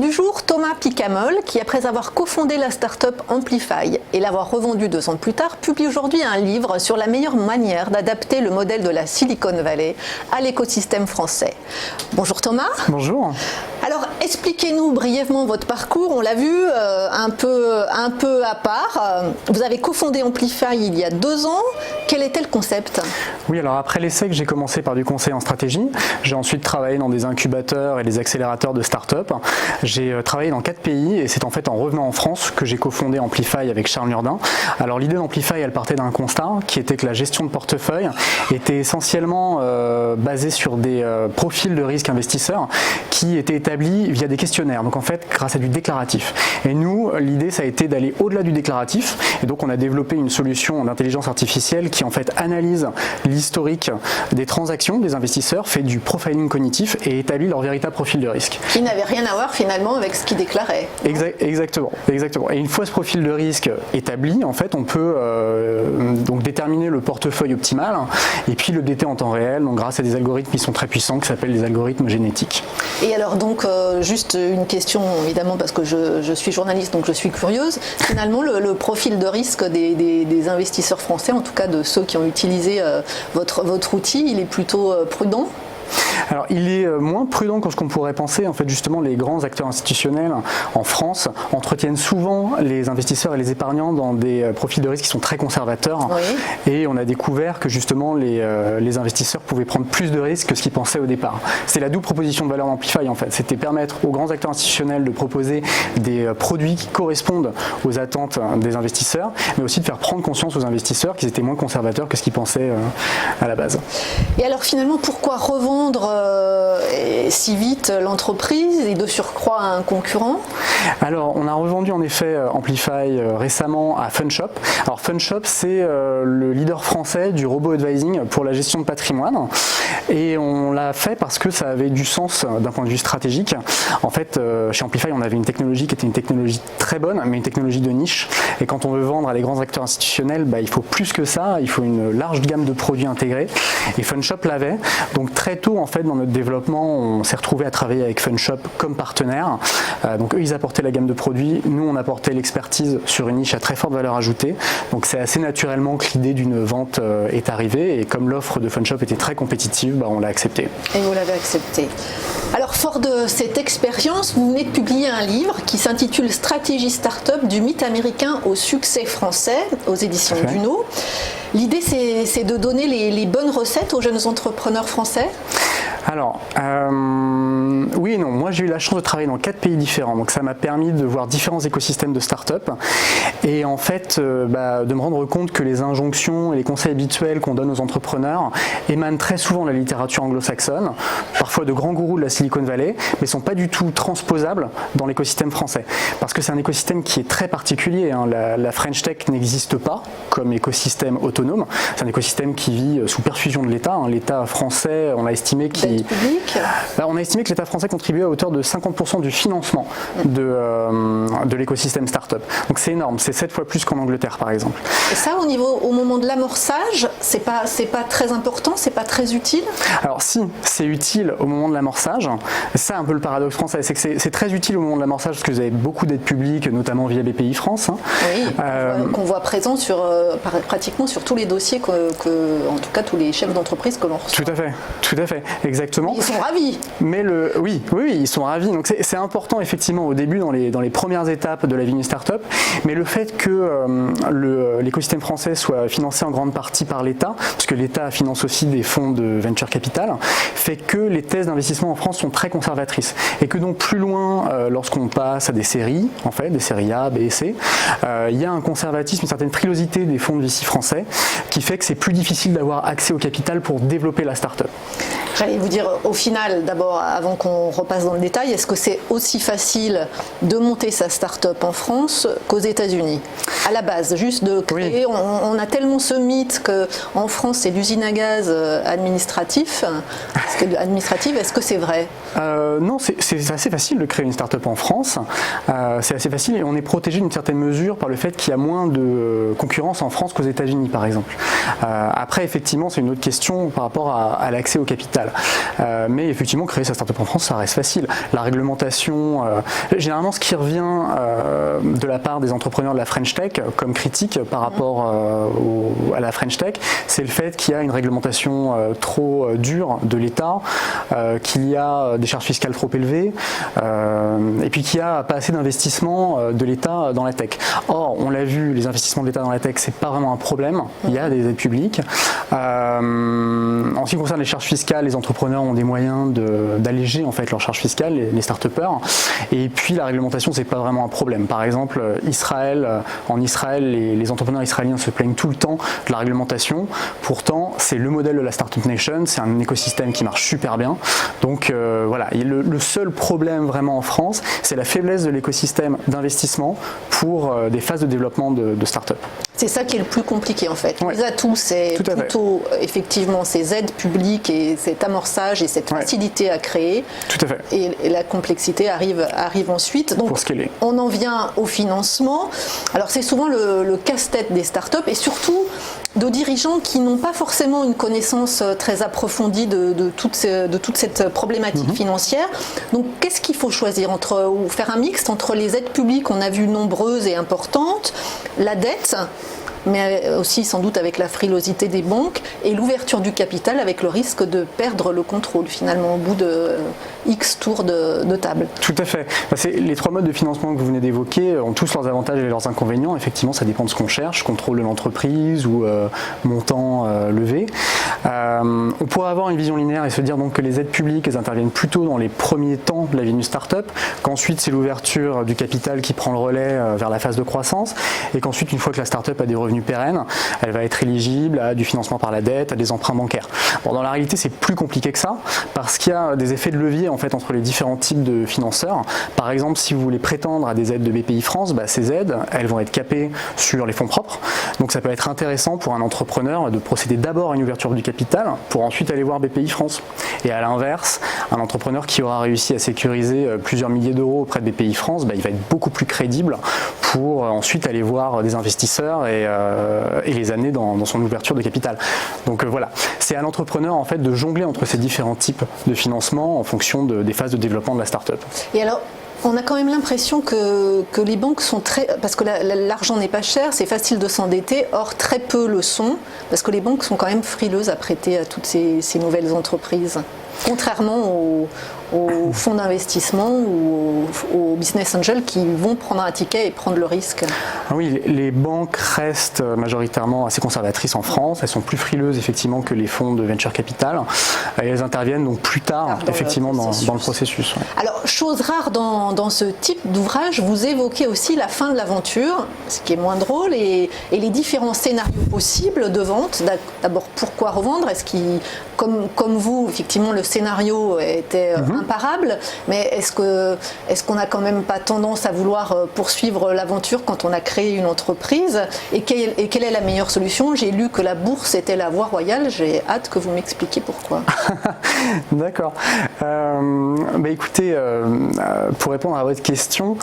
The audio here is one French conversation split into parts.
du jour, Thomas Picamol, qui après avoir cofondé la start-up Amplify et l'avoir revendue 2 ans plus tard, publie aujourd'hui un livre sur la meilleure manière d'adapter le modèle de la Silicon Valley à l'écosystème français. Bonjour Thomas. Bonjour. Alors expliquez-nous brièvement votre parcours, on l'a vu un peu à part. Vous avez cofondé Amplify il y a 2 ans, quel était le concept ? Oui, alors après l'ESSEC, j'ai commencé par du conseil en stratégie. J'ai ensuite travaillé dans des incubateurs et des accélérateurs de start-up. J'ai travaillé dans 4 pays et c'est en fait en revenant en France que j'ai cofondé Amplify avec Charles Nurdin. Alors l'idée d'Amplify, elle partait d'un constat qui était que la gestion de portefeuille était essentiellement basée sur des profils de risque investisseurs qui étaient établis via des questionnaires, donc en fait grâce à du déclaratif. Et nous, l'idée ça a été d'aller au-delà du déclaratif et donc on a développé une solution d'intelligence artificielle qui en fait analyse l'historique des transactions des investisseurs, fait du profiling cognitif et établit leur véritable profil de risque. Qui n'avait rien à voir finalement avec ce qu'ils déclaraient. Exactement. Et une fois ce profil de risque établi, en fait on peut donc déterminer le portefeuille optimal et puis le DT en temps réel, donc grâce à des algorithmes qui sont très puissants qui s'appellent les algorithmes génétiques. Et alors donc juste une question évidemment parce que je suis journaliste donc je suis curieuse, finalement le profil de risque des investisseurs français, en tout cas de ceux qui ont utilisé votre outil, il est plutôt prudent ? Alors il est moins prudent que ce qu'on pourrait penser. En fait justement les grands acteurs institutionnels en France entretiennent souvent les investisseurs et les épargnants dans des profils de risque qui sont très conservateurs. Oui. Et on a découvert que justement les investisseurs pouvaient prendre plus de risques que ce qu'ils pensaient au départ. C'est la double proposition de valeur d'Amplify en fait. C'était permettre aux grands acteurs institutionnels de proposer des produits qui correspondent aux attentes des investisseurs, mais aussi de faire prendre conscience aux investisseurs qu'ils étaient moins conservateurs que ce qu'ils pensaient à la base. Et alors finalement pourquoi revendre si vite l'entreprise et de surcroît à un concurrent ? Alors on a revendu en effet Amplify récemment à FunShop. Alors FunShop c'est le leader français du robot advising pour la gestion de patrimoine et on l'a fait parce que ça avait du sens d'un point de vue stratégique. En fait chez Amplify on avait une technologie qui était une technologie très bonne mais une technologie de niche et quand on veut vendre à les grands acteurs institutionnels il faut plus que ça, il faut une large gamme de produits intégrés et FunShop l'avait. Donc très tôt en fait dans notre développement on s'est retrouvé à travailler avec FunShop comme partenaire. Donc eux ils apportaient la gamme de produits, nous on apportait l'expertise sur une niche à très forte valeur ajoutée. Donc c'est assez naturellement que l'idée d'une vente est arrivée et comme l'offre de FunShop était très compétitive, on l'a acceptée. Et vous l'avez accepté. Alors fort de cette expérience, vous venez de publier un livre qui s'intitule Stratégie Startup du mythe américain au succès français aux éditions Duno. L'idée c'est de donner les bonnes recettes aux jeunes entrepreneurs français ? Alors, oui et non. Moi, j'ai eu la chance de travailler dans 4 pays différents, donc ça m'a permis de voir différents écosystèmes de start-up et en fait, de me rendre compte que les injonctions et les conseils habituels qu'on donne aux entrepreneurs émanent très souvent de la littérature anglo-saxonne, parfois de grands gourous de la Silicon Valley, mais sont pas du tout transposables dans l'écosystème français, parce que c'est un écosystème qui est très particulier. La French Tech n'existe pas comme écosystème autonome. C'est un écosystème qui vit sous perfusion de l'État. L'État français, on a estimé on a estimé que l'État français contribuait à hauteur de 50% du financement de l'écosystème start-up. Donc c'est énorme, c'est 7 fois plus qu'en Angleterre par exemple. Et ça au moment de l'amorçage, c'est pas très important, c'est pas très utile ? Alors si, c'est utile au moment de l'amorçage. C'est un peu le paradoxe français, c'est que c'est très utile au moment de l'amorçage parce que vous avez beaucoup d'aides publiques, notamment via BPI France. Oui, qu'on voit présent pratiquement sur tous les dossiers en tout cas tous les chefs d'entreprise que l'on reçoit. Tout à fait, exactement. Ils sont ravis. Mais oui, ils sont ravis. Donc c'est important effectivement au début dans les premières étapes de la vie d'une start-up, mais le fait que l'écosystème français soit financé en grande partie par l'État, parce que l'État finance aussi des fonds de venture capital, fait que les thèses d'investissement en France sont très conservatrices et que donc plus loin, lorsqu'on passe à des séries, en fait, des séries A, B et C, il y a un conservatisme, une certaine frilosité des fonds de VC français qui fait que c'est plus difficile d'avoir accès au capital pour développer la start-up. J'allais vous dire, au final, d'abord, avant qu'on repasse dans le détail, est-ce que c'est aussi facile de monter sa start-up en France qu'aux États-Unis ? À la base, juste de créer, oui. On a tellement ce mythe qu'en France, c'est l'usine à gaz administrative. Est-ce que c'est vrai ? Non, c'est assez facile de créer une start-up en France. C'est assez facile et on est protégé d'une certaine mesure par le fait qu'il y a moins de concurrence en France qu'aux États-Unis, par exemple. Après, effectivement, c'est une autre question par rapport à l'accès au capital. Mais effectivement, créer sa start-up en France, ça reste facile. La réglementation, généralement, ce qui revient de la part des entrepreneurs de la French Tech comme critique par rapport à la French Tech, c'est le fait qu'il y a une réglementation trop dure de l'État, qu'il y a des charges fiscales trop élevées, et puis qu'il n'y a pas assez d'investissement de l'État dans la tech. Or, on l'a vu, les investissements de l'État dans la tech, c'est pas vraiment un problème. Il y a des aides publiques. En ce qui concerne les charges fiscales, les entrepreneurs ont des moyens d'alléger en fait leurs charges fiscales, les start-upers. Et puis la réglementation, c'est pas vraiment un problème. Par exemple, en Israël, les entrepreneurs israéliens se plaignent tout le temps de la réglementation. Pourtant, c'est le modèle de la Startup Nation. C'est un écosystème qui marche super bien. Donc voilà, le seul problème vraiment en France, c'est la faiblesse de l'écosystème d'investissement pour des phases de développement de start-up. C'est ça qui est le plus compliqué en fait. Ouais. Les atouts, c'est plutôt effectivement ces aides publiques et cet amorçage et cette facilité à créer. Tout à fait. Et la complexité arrive ensuite. Donc, pour scaler. On en vient au financement. Alors c'est souvent le casse-tête des startups et surtout de dirigeants qui n'ont pas forcément une connaissance très approfondie de toute cette problématique financière. Donc qu'est-ce qu'il faut choisir ou faire un mixte entre les aides publiques, on a vu nombreuses et importantes, la dette, mais aussi sans doute avec la frilosité des banques et l'ouverture du capital avec le risque de perdre le contrôle finalement au bout de X tours de table. Tout à fait. Les trois modes de financement que vous venez d'évoquer ont tous leurs avantages et leurs inconvénients. Effectivement, ça dépend de ce qu'on cherche, contrôle de l'entreprise ou montant levé. On pourrait avoir une vision linéaire et se dire donc que les aides publiques elles interviennent plutôt dans les premiers temps de la vie d'une start-up, qu'ensuite c'est l'ouverture du capital qui prend le relais vers la phase de croissance et qu'ensuite une fois que la start-up a des revenus pérennes, elle va être éligible à du financement par la dette, à des emprunts bancaires. Bon, dans la réalité, c'est plus compliqué que ça parce qu'il y a des effets de levier en fait entre les différents types de financeurs. Par exemple, si vous voulez prétendre à des aides de BPI France, ces aides, elles vont être capées sur les fonds propres. Donc ça peut être intéressant pour un entrepreneur de procéder d'abord à une ouverture du capital pour ensuite aller voir BPI France. Et à l'inverse, un entrepreneur qui aura réussi à sécuriser plusieurs milliers d'euros auprès de BPI France, il va être beaucoup plus crédible pour ensuite aller voir des investisseurs et les amener dans son ouverture de capital. Donc voilà, c'est à l'entrepreneur en fait de jongler entre ces différents types de financement en fonction des phases de développement de la start-up. Et alors, on a quand même l'impression que les banques sont très... Parce que l'argent n'est pas cher, c'est facile de s'endetter, or très peu le sont, parce que les banques sont quand même frileuses à prêter à toutes ces nouvelles entreprises. Contrairement aux fonds d'investissement ou aux business angels qui vont prendre un ticket et prendre le risque. Oui, les banques restent majoritairement assez conservatrices en France. Elles sont plus frileuses effectivement que les fonds de venture capital. Et elles interviennent donc plus tard effectivement dans le processus. Ouais. Alors, chose rare dans ce type d'ouvrage, vous évoquez aussi la fin de l'aventure, ce qui est moins drôle, et les différents scénarios possibles de vente. D'abord, pourquoi revendre? Est-ce qu'il, comme vous, effectivement, le scénario était imparable, mais est-ce qu'on n'a quand même pas tendance à vouloir poursuivre l'aventure quand on a créé une entreprise et quelle est la meilleure solution? J'ai lu que la bourse était la voie royale, j'ai hâte que vous m'expliquiez pourquoi. D'accord. Écoutez, pour répondre à votre question,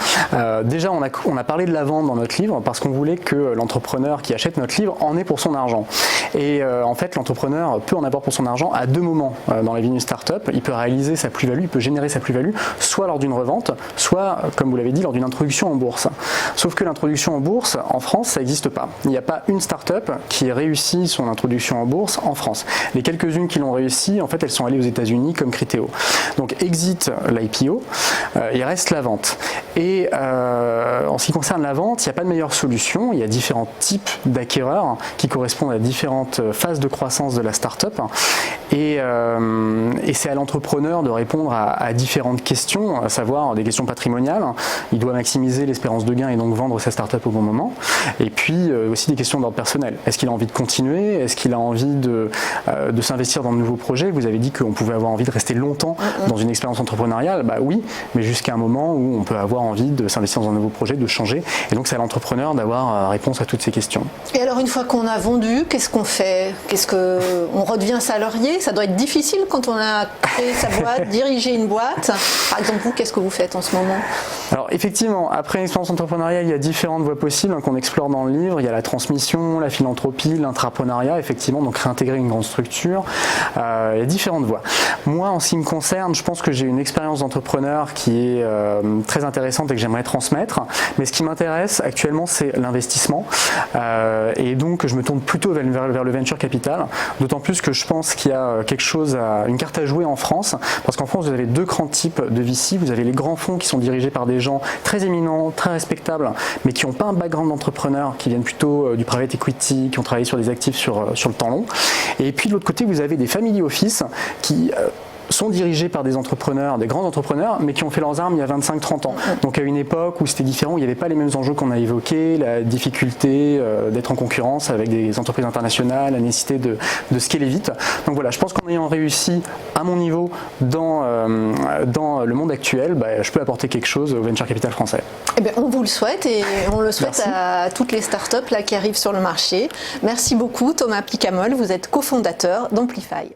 déjà on a parlé de la vente dans notre livre parce qu'on voulait que l'entrepreneur qui achète notre livre en ait pour son argent. Et en fait, l'entrepreneur peut en avoir pour son argent à deux moments dans la vie d'une start-up. Il peut réaliser sa plus-value, il peut générer sa plus-value, soit lors d'une revente, soit, comme vous l'avez dit, lors d'une introduction en bourse. Sauf que l'introduction en bourse, en France, ça n'existe pas. Il n'y a pas une start-up qui ait réussi son introduction en bourse en France. Les quelques-unes qui l'ont réussi, en fait, elles sont allées aux États-Unis comme Criteo. Donc, exit l'IPO, il reste la vente. Et en ce qui concerne la vente, il n'y a pas de meilleure solution. Il y a différents types d'acquéreurs qui correspondent à différentes phases de croissance de la start-up. Et c'est à l'entrepreneur de répondre à différentes questions, à savoir des questions patrimoniales. Il doit maximiser l'espérance de gain et donc vendre sa start-up au bon moment. Et puis aussi des questions d'ordre personnel. Est-ce qu'il a envie de continuer? Est-ce qu'il a envie de s'investir dans de nouveaux projets? Vous avez dit qu'on pouvait avoir envie de rester longtemps dans une expérience entrepreneuriale, bah oui, mais jusqu'à un moment où on peut avoir envie de s'investir dans un nouveau projet, de changer. Et donc c'est à l'entrepreneur d'avoir réponse à toutes ces questions. Et alors une fois qu'on a vendu, qu'est-ce qu'on fait? On redevient salarié? Ça doit être difficile quand on a créé sa boîte, diriger une boîte. Par exemple, vous, qu'est-ce que vous faites en ce moment? Alors effectivement, après une expérience entrepreneuriale, il y a différentes voies possibles qu'on explore dans le livre. Il y a la transmission, la philanthropie, l'intrapreneuriat, effectivement, donc réintégrer une grande structure. Il y a différentes voies. Moi, en ce qui me concerne, je pense que j'ai une expérience d'entrepreneur qui est très intéressante et que j'aimerais transmettre. Mais ce qui m'intéresse actuellement, c'est l'investissement. Et donc, je me tourne plutôt vers le venture capital. D'autant plus que je pense qu'il y a une carte à jouer en France. Parce qu'en France, vous avez deux grands types de VC. Vous avez les grands fonds qui sont dirigés par des gens très éminents, très respectables, mais qui n'ont pas un background d'entrepreneur, qui viennent plutôt du private equity, qui ont travaillé sur des actifs sur le temps long. Et puis de l'autre côté, vous avez des family office qui sont dirigés par des entrepreneurs, des grands entrepreneurs, mais qui ont fait leurs armes il y a 25-30 ans. Donc à une époque où c'était différent, où il n'y avait pas les mêmes enjeux qu'on a évoqués, la difficulté d'être en concurrence avec des entreprises internationales, la nécessité de scaler vite. Donc voilà, je pense qu'en ayant réussi à mon niveau dans le monde actuel, je peux apporter quelque chose au venture capital français. Eh bien, on vous le souhaite et on le souhaite Merci. à toutes les startups là, qui arrivent sur le marché. Merci beaucoup Thomas Picamol, vous êtes cofondateur d'Amplify.